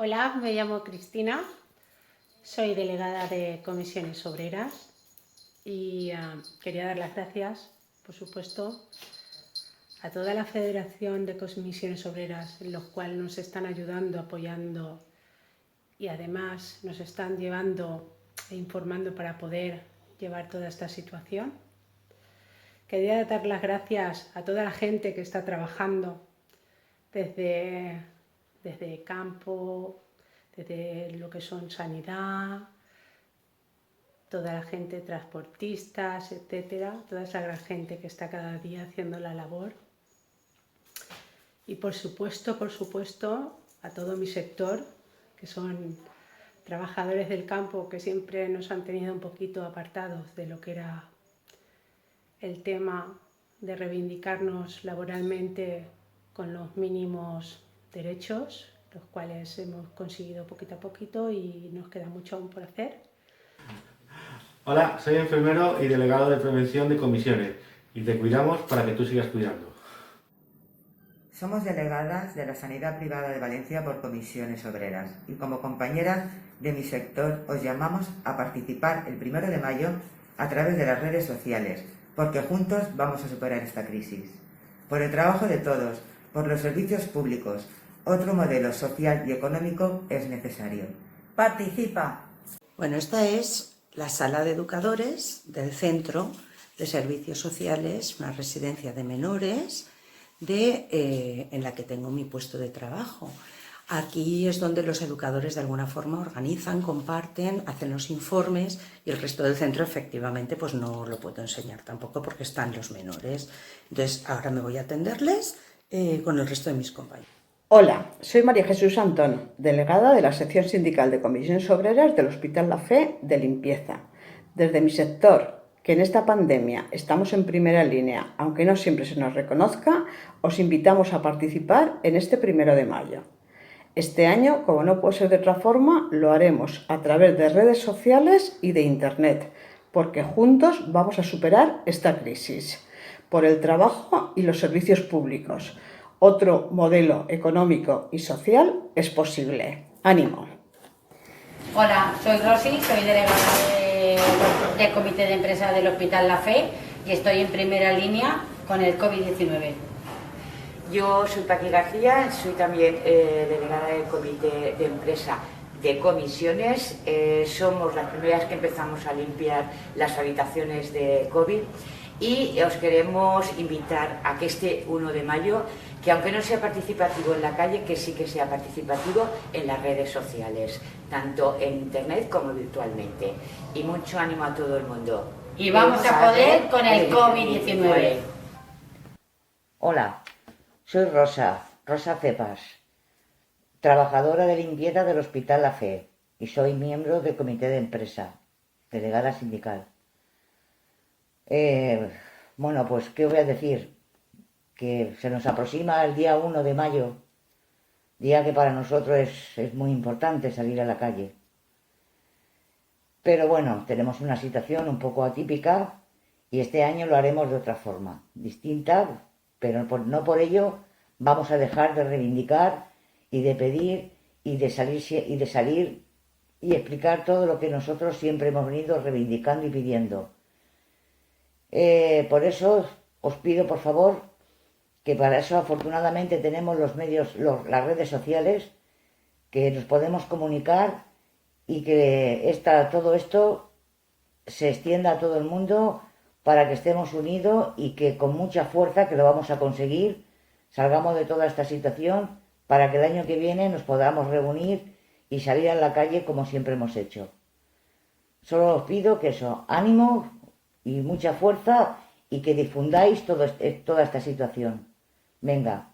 Hola, me llamo Cristina, soy delegada de Comisiones Obreras y quería dar las gracias, por supuesto, a toda la Federación de Comisiones Obreras, en los cuales nos están ayudando, apoyando y además nos están llevando e informando para poder llevar toda esta situación. Quería dar las gracias a toda la gente que está trabajando desde campo, desde lo que son sanidad, toda la gente, transportistas, etcétera, toda esa gran gente que está cada día haciendo la labor. Y por supuesto, a todo mi sector, que son trabajadores del campo que siempre nos han tenido un poquito apartados de lo que era el tema de reivindicarnos laboralmente con los mínimos derechos, los cuales hemos conseguido poquito a poquito y nos queda mucho aún por hacer. Hola, soy enfermero y delegado de prevención de comisiones y te cuidamos para que tú sigas cuidando. Somos delegadas de la Sanidad Privada de Valencia por Comisiones Obreras y como compañeras de mi sector os llamamos a participar el 1 de mayo a través de las redes sociales, porque juntos vamos a superar esta crisis. Por el trabajo de todos, por los servicios públicos, otro modelo social y económico es necesario. ¡Participa! Bueno, esta es la sala de educadores del Centro de Servicios Sociales, una residencia de menores, en la que tengo mi puesto de trabajo. Aquí es donde los educadores de alguna forma organizan, comparten, hacen los informes y el resto del centro efectivamente pues no lo puedo enseñar tampoco porque están los menores. Entonces ahora me voy a atenderles con el resto de mis compañeros. Hola, soy María Jesús Antón, delegada de la sección sindical de Comisiones Obreras del Hospital La Fe de Limpieza. Desde mi sector, que en esta pandemia estamos en primera línea, aunque no siempre se nos reconozca, os invitamos a participar en este 1 de mayo. Este año, como no puede ser de otra forma, lo haremos a través de redes sociales y de Internet, porque juntos vamos a superar esta crisis, por el trabajo y los servicios públicos. Otro modelo económico y social es posible. ¡Ánimo! Hola, soy Rosy, soy delegada del Comité de Empresa del Hospital La Fe y estoy en primera línea con el COVID-19. Yo soy Paqui García, soy también delegada del Comité de Empresa de Comisiones. Somos las primeras que empezamos a limpiar las habitaciones de COVID y os queremos invitar a que este 1 de mayo, que aunque no sea participativo en la calle, que sí que sea participativo en las redes sociales, tanto en internet como virtualmente. Y mucho ánimo a todo el mundo. Y vamos a poder con el COVID-19. Hola, soy Rosa Cepas, trabajadora de limpieza del Hospital La Fe y soy miembro del Comité de Empresa, delegada sindical. Bueno, pues, ¿qué voy a decir? Que se nos aproxima el día 1 de mayo, día que para nosotros es muy importante salir a la calle. Pero bueno, tenemos una situación un poco atípica y este año lo haremos de otra forma, distinta, pero no por ello vamos a dejar de reivindicar y de pedir y de salir y explicar todo lo que nosotros siempre hemos venido reivindicando y pidiendo. Por eso os pido, por favor, que para eso afortunadamente tenemos los medios, las redes sociales, que nos podemos comunicar y que todo esto se extienda a todo el mundo para que estemos unidos y que con mucha fuerza, que lo vamos a conseguir, salgamos de toda esta situación para que el año que viene nos podamos reunir y salir a la calle como siempre hemos hecho. Solo os pido que eso, ánimo y mucha fuerza y que difundáis toda esta situación. Venga,